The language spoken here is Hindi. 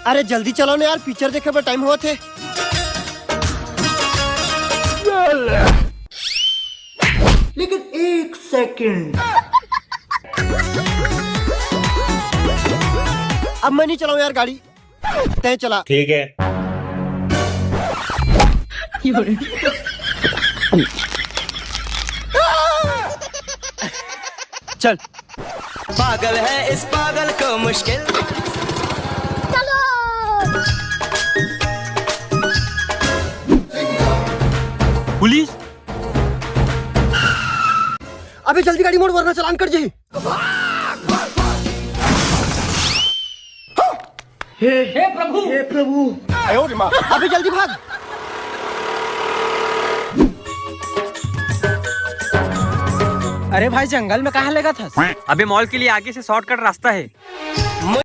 अरे जल्दी चलो ना यार, पिक्चर देखे पर टाइम हुआ थे। लेकिन एक सेकंड, अब मैं नहीं चलाऊं यार गाड़ी, तय चला। ठीक है। चल। पागल है इस पागल को मुश्किल। पुलिस, अबे जल्दी गाड़ी मोड़ वरना चालान कट जाए। हे प्रभु। अबे जल्दी भाग। अरे भाई जंगल में कहाँ लगा था? अबे मॉल के लिए आगे से शॉर्टकट रास्ता है।